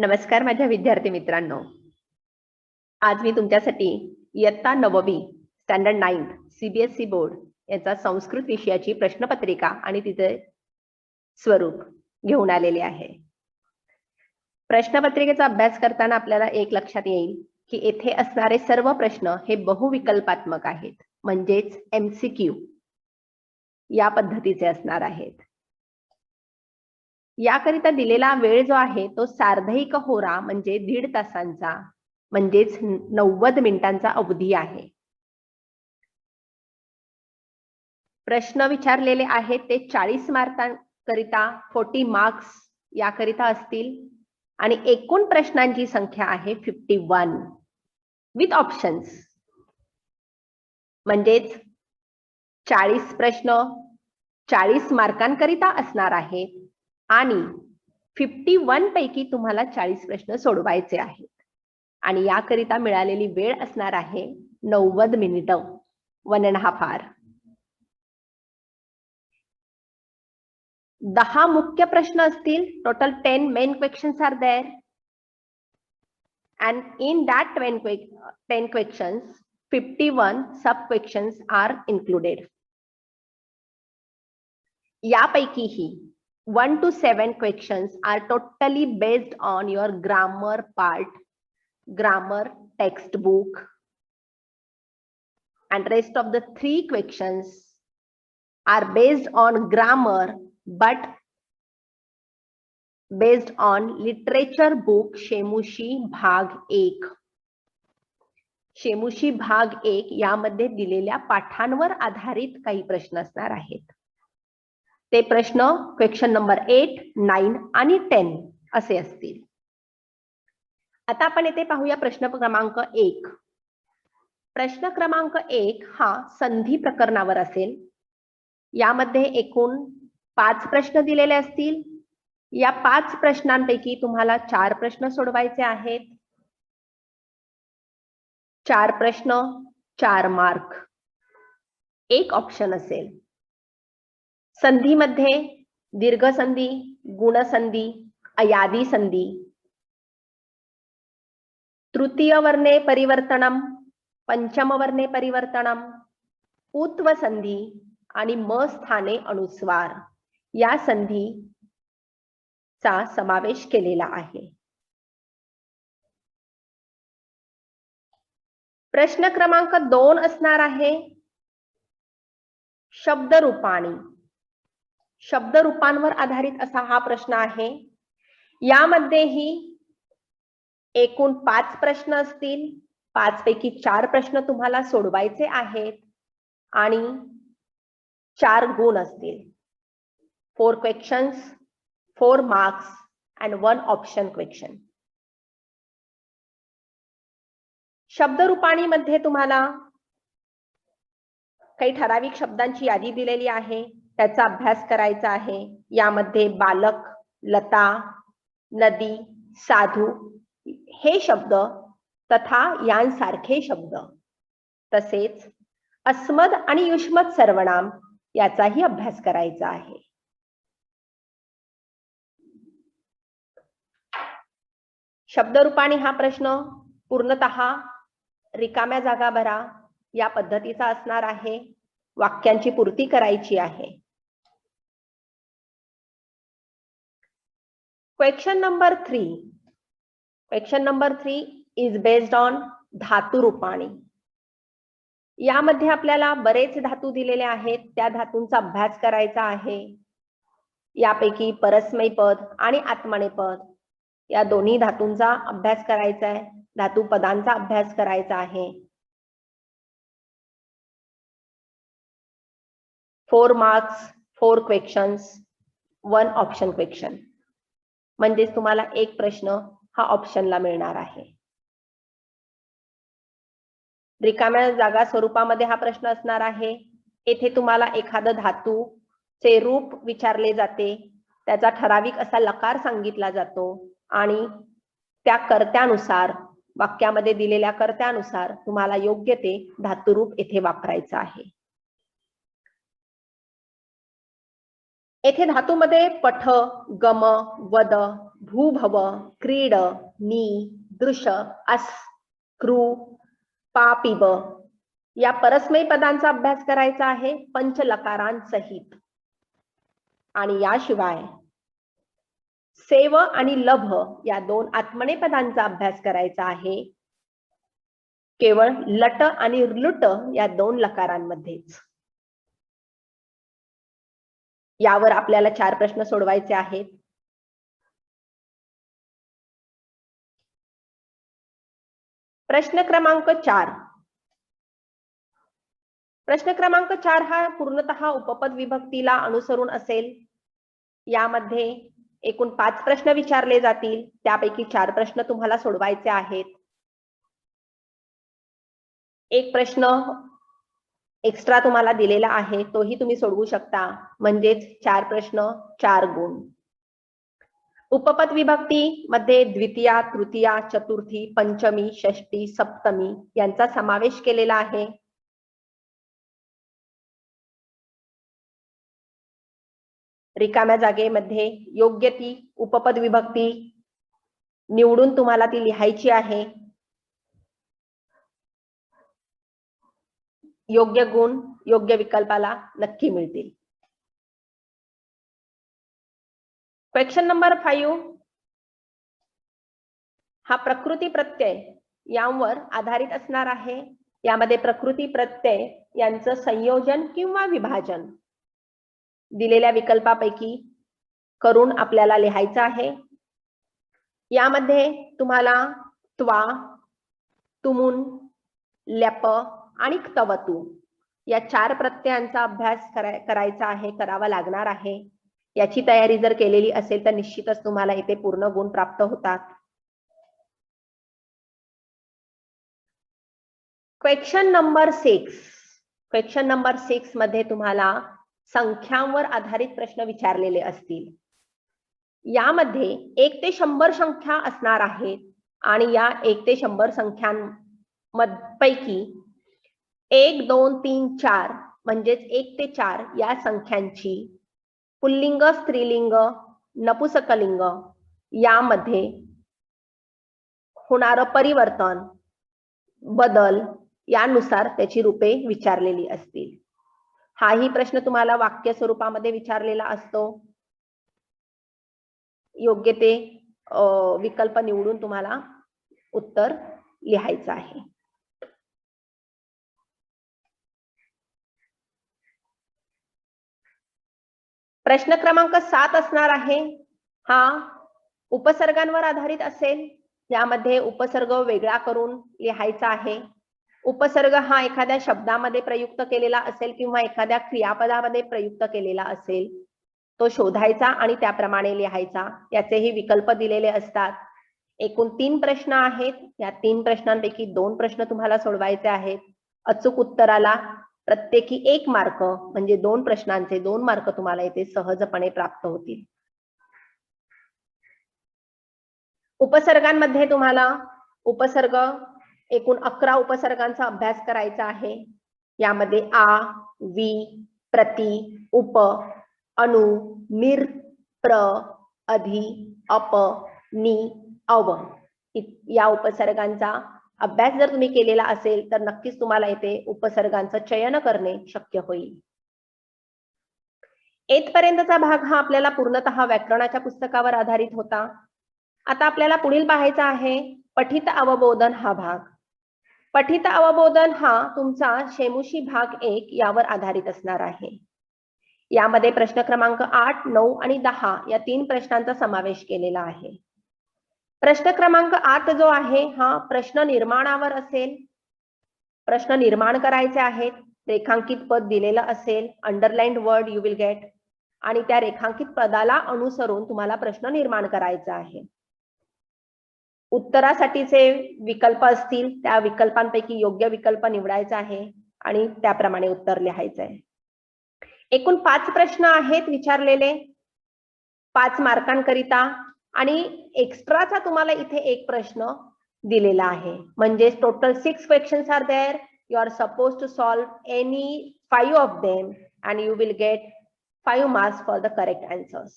नमस्कार माझ्या विद्यार्थी मित्रांनो, आज मी तुमच्यासाठी इयत्ता 9वी स्टँडर्ड 9 सीबीएसई बोर्ड याचा संस्कृत विषयाची प्रश्नपत्रिका आणि तिचे स्वरूप घेऊन आलेले आहे. प्रश्नपत्रिकेचा अभ्यास करताना आपल्याला एक लक्षात येईल की येथे असणारे सर्व प्रश्न हे बहुविकल्पात्मक आहेत, म्हणजेच MCQ या पद्धतीचे असणार आहेत. याकरिता दिलेला वेळ जो आहे तो सार्धैक होरा म्हणजे 1.5 तासांचा म्हणजेच 90 मिनिटांचा अवधी आहे. प्रश्न विचारलेले आहेत ते 40 मार्कांकरिता 40 मार्क्स याकरिता असतील आणि एकूण प्रश्नांची संख्या आहे 51 विथ ऑप्शन्स. म्हणजेच 40 प्रश्न 40 मार्कांकरिता असणार आहेत आणि 51 पैकी तुम्हाला 40 प्रश्न सोडवायचे आहेत आणि याकरिता मिळालेली वेळ असणार आहे 90 मिनिटं, 1.5 hour. 10 मुख्य प्रश्न असतील. Total 10 main questions are there and in that 10 questions 51 sub questions are included. यापैकीही 1 to 7 questions are totally based on your grammar part, grammar textbook, and rest of the 3 questions are based on grammar but based on literature book शेमुशी भाग 1. शेमुशी भाग 1 यामध्ये दिलेल्या पाठांवर आधारित काही प्रश्न असणार आहेत. ते प्रश्न क्वेश्चन नंबर 8, 9 आणि 10 असे असतील. आता आपण येथे पाहूया प्रश्न क्रमांक 1. प्रश्न क्रमांक 1 हा संधी प्रकरणावर असेल. यामध्ये एकूण 5 प्रश्न दिलेले असतील. या 5 प्रश्नांपैकी तुम्हाला 4 प्रश्न सोडवायचे आहेत. 4 प्रश्न 4 मार्क. एक ऑप्शन असेल. संधीमध्ये दीर्घ संधी, गुण संधी, अयादी संधी, तृतीय वर्णे परिवर्तनम, पंचम वर्णे परिवर्तनम, उत्व संधी आणि म स्थाने अनुस्वार या संधीचा समावेश केलेला आहे. प्रश्न क्रमांक 2 असणार आहे शब्दरूपाणी. शब्दरूपांवर आधारित असा हा प्रश्न आहे. यामध्येही एकूण 5 प्रश्न असतील. 5 पैकी 4 प्रश्न तुम्हाला सोडवायचे आहेत आणि 4 गुण असतील. 4 questions, 4 marks and 1 option question. शब्दरूपाणी मध्ये तुम्हाला काही ठराविक शब्दांची यादी दिलेली आहे, त्याचा अभ्यास करायचा आहे. यामध्ये बालक, लता, नदी, साधू हे शब्द तथा यांसारखे शब्द, तसेच अस्मद आणि युष्मत सर्वनाम याचाही अभ्यास करायचा आहे. शब्दरूपाणी हा प्रश्न पूर्णतः रिकाम्या जागा भरा या पद्धतीचा असणार आहे. वाक्यांची पूर्ती करायची आहे. Question number 3. Question number 3 is based on धातू रूपाणी. यामध्ये आपल्याला बरेच धातू दिलेले आहेत. त्या धातूंचा अभ्यास करायचा आहे. यापैकी परस्मै पद आणि आत्मनेपद या दोन्ही धातूंचा अभ्यास करायचा आहे. धातू पदांचा अभ्यास करायचा आहे. 4 मार्क्स, 4 क्वेश्चन्स, 1 ऑप्शन क्वेश्चन. म्हणजेच तुम्हाला एक प्रश्न हा ऑप्शनला मिळणार आहे. रिकाम्या जागा स्वरूपामध्ये हा प्रश्न असणार आहे. येथे तुम्हाला एखादं धातूचे रूप विचारले जाते, त्याचा ठराविक असा लकार सांगितला जातो आणि त्या कर्त्यानुसार, वाक्यामध्ये दिलेल्या कर्त्यानुसार तुम्हाला योग्य ते धातुरूप येथे वापरायचं आहे. येथे धातूमध्ये पठ, गम, वद, भूभव, क्रीड, नी, दृश, अस, क्रू, पापिब या परस्मैी पदांचा अभ्यास करायचा आहे पंचलकारांसहित. आणि याशिवाय सेव आणि लभ या दोन आत्मने पदांचा अभ्यास करायचा आहे केवळ लट आणि लुट या दोन लकारांमध्येच. यावर आपल्याला 4 प्रश्न सोडवायचे आहेत. प्रश्न क्रमांक 4. प्रश्न क्रमांक 4 हा पूर्णतः उपपद विभक्तीला अनुसरून असेल. यामध्ये एकूण 5 प्रश्न विचारले जातील. त्यापैकी 4 प्रश्न तुम्हाला सोडवायचे आहेत. एक प्रश्न एक्स्ट्रा तुम्हाला दिलेला आहे, तोही तुम्ही सोडवू शकता. म्हणजेच 4 प्रश्न 4 गुण. उपपद विभक्ती मध्ये द्वितीया, तृतीया, चतुर्थी, पंचमी, षष्टी, सप्तमी यांचा समावेश केलेला आहे. रिकाम्या जागेमध्ये योग्य ती उपपद विभक्ती निवडून तुम्हाला ती लिहायची आहे. योग्य गुण योग्य विकल्पाला नक्की मिळतील. क्वेश्चन नंबर 5 हा प्रकृती प्रत्यय यांवर आधारित असणार आहे. यामध्ये प्रकृती प्रत्यय यांचं संयोजन किंवा विभाजन दिलेल्या विकल्पापैकी करून आपल्याला लिहायचं आहे. यामध्ये तुम्हाला त्वा, तुमुन, ल्याप आणि क्तवतू या 4 प्रत्ययांचा अभ्यास करायचा आहे, करावा लागणार आहे. याची तयारी जर केलेली असेल तर निश्चितच तुम्हाला इथे पूर्ण गुण प्राप्त होतात. Question number 6. क्वेश्चन नंबर 6 मध्ये तुम्हाला संख्यांवर आधारित प्रश्न विचारलेले असतील. यामध्ये 1 ते 100 संख्या असणार आहेत आणि या 1 ते 100 संख्यांपैकी 1, 2, 3, 4 म्हणजेच 1 ते 4 या संख्यांची पुल्लिंग, स्त्रीलिंग, नपुसकलिंग यामध्ये होणारं परिवर्तन, बदल यानुसार त्याची रूपे विचारलेली असतील. हाही प्रश्न तुम्हाला वाक्य स्वरूपामध्ये विचारलेला असतो. योग्य ते विकल्प निवडून तुम्हाला उत्तर लिहायचं आहे. प्रश्न क्रमांक 7 असणार आहे. हा उपसर्गांवर आधारित असेल. यामध्ये उपसर्ग वेगळा करून लिहायचा आहे. उपसर्ग हा एखाद्या शब्दामध्ये प्रयुक्त केलेला असेल किंवा एखाद्या क्रियापदामध्ये प्रयुक्त केलेला असेल, तो शोधायचा आणि त्याप्रमाणे लिहायचा. याचेही विकल्प दिलेले असतात. एकूण 3 प्रश्न आहेत. या 3 प्रश्नांपैकी 2 प्रश्न तुम्हाला सोडवायचे आहेत. अचूक उत्तराला प्रत्येकी 1 मार्क म्हणजे 2 प्रश्नांचे 2 मार्क तुम्हाला इथे सहजपणे प्राप्त होतील. उपसर्गांमध्ये तुम्हाला उपसर्ग एकूण 11 उपसर्गांचा अभ्यास करायचा आहे. यामध्ये आ, वि, प्रति, उप, अनु, निर, प्र, अधि, अप, नि, अव या उपसर्गांचा अभ्यास जर तुम्ही केलेला असेल तर नक्कीच तुम्हाला इथे उपसर्गांचं चयन करणे शक्य होईल. येथपर्यंतचा भाग हा आपल्याला पूर्णतः व्याकरणाच्या पुस्तकावर आधारित होता. आता आपल्याला पुढील पाहायचा आहे पठित अवबोधन हा भाग. पठित अवबोधन हा तुमचा शेमुशी भाग 1 यावर आधारित असणार आहे. यामध्ये प्रश्न क्रमांक 8, 9 आणि 10 या 3 प्रश्नांचा समावेश केलेला आहे. प्रश्न क्रमांक 8 जो आहे हा प्रश्न निर्माणावर असेल. प्रश्न निर्माण करायचे आहेत. रेखांकित पद दिलेलं असेल, underlined word you will get, आणि त्या रेखांकित पदाला अनुसरून तुम्हाला प्रश्न निर्माण करायचा आहे. उत्तरासाठीचे विकल्प असतील, त्या विकल्पांपैकी योग्य विकल्प निवडायचा आहे आणि त्याप्रमाणे उत्तर लिहायचं आहे. एकूण 5 प्रश्न आहेत विचारलेले 5 मार्कांकरिता आणि एक्स्ट्राचा तुम्हाला इथे 1 प्रश्न दिलेला आहे. म्हणजे total 6 questions are there. You are suppose to solve any 5 of them and you will get 5 marks for the correct answers.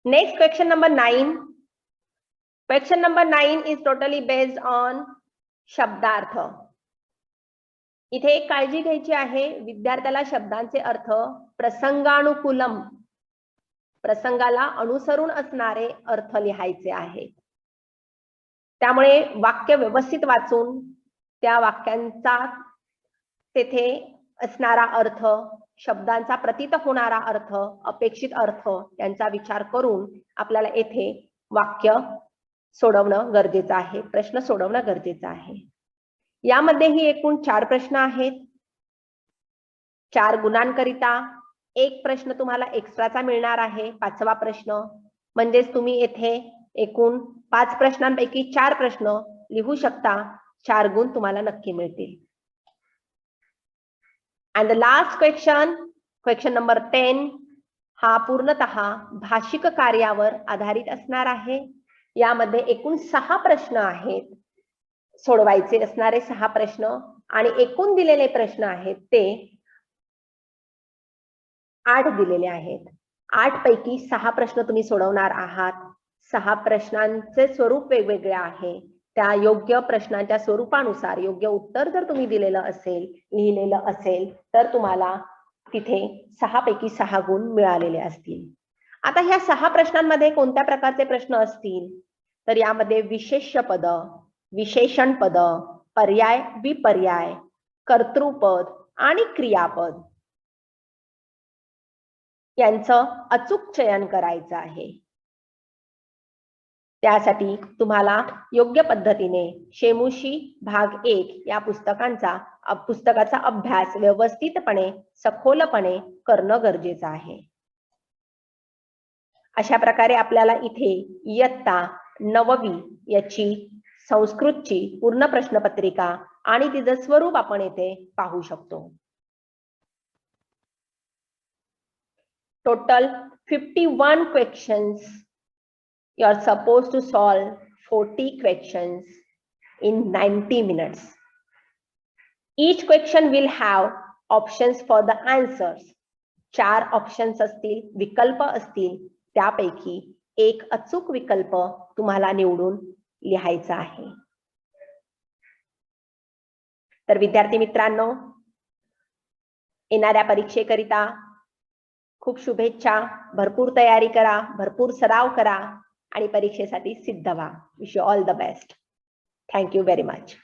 Next question number 9. Question number 9 is totally based on शब्दार्थ. इथे एक काळजी घ्यायची आहे, विद्यार्थ्याला शब्दांचे अर्थ प्रसंगानुकूलम, प्रसंगाला अनुसरून असणारे अर्थ लिहायचे आहेत. त्यामुळे वाक्य व्यवस्थित वाचून त्या वाक्यांचा तेथे असणारा अर्थ, शब्दांचा प्रतीत होणारा अर्थ, अपेक्षित अर्थ यांचा विचार करून आपल्याला येथे वाक्य सोडवणं गरजेचं आहे, प्रश्न सोडवणं गरजेचं आहे. यामध्ये ही एकूण 4 प्रश्न आहेत. 4 गुणांकरिता एक प्रश्न तुम्हाला एक्स्ट्राचा मिळणार आहे, 5वा प्रश्न. म्हणजेच तुम्ही येथे एकूण 5 प्रश्नांपैकी 4 प्रश्न लिहू शकता. 4 गुण तुम्हाला नक्की मिळतील. And the last question, question number 10, हा पूर्णतः भाषिक कार्यावर आधारित असणार आहे. यामध्ये एकूण 6 प्रश्न आहेत, सोडवायचे असणारे 6 प्रश्न, आणि एकूण दिलेले प्रश्न आहेत ते 8 दिलेले आहेत. 8 पैकी 6 प्रश्न तुम्ही सोडवणार आहात. 6 प्रश्नांचे स्वरूप वेगवेगळे आहे. त्या योग्य प्रश्नांच्या स्वरूपानुसार योग्य उत्तर जर तुम्ही दिलेलं असेल, लिहिलेलं असेल, तर तुम्हाला तिथे 6 पैकी 6 गुण मिळालेले असतील. आता ह्या 6 प्रश्नांमध्ये कोणत्या प्रकारचे प्रश्न असतील, तर यामध्ये विशेष पद, विशेषण पद, पर्याय विपर्याय, कर्तृपद आणि क्रियापद यांचं अचूक चयन करायचं आहे. त्यासाठी तुम्हाला योग्य पद्धतीने शेमुशी भाग 1 या पुस्तकाचा अभ्यास व्यवस्थितपणे, सखोलपणे करणं गरजेचं आहे. अशा प्रकारे आपल्याला इथे इयत्ता 9वी याची संस्कृतची पूर्ण प्रश्नपत्रिका आणि तिचं स्वरूप आपण येथे पाहू शकतो. Total 51 questions. You are supposed to solve 40 questions in 90 minutes. Each question will have options for the answers. 4 options असतील, विकल्प असतील. त्यापैकी एक अचूक विकल्प तुम्हाला निवडून लिहायचा आहे. तर विद्यार्थी मित्रांनो, येणाऱ्या परीक्षेकरिता खूप शुभेच्छा. भरपूर तयारी करा, भरपूर सराव करा आणि परीक्षेसाठी सिद्ध व्हा. Wish you all the best. Thank you very much.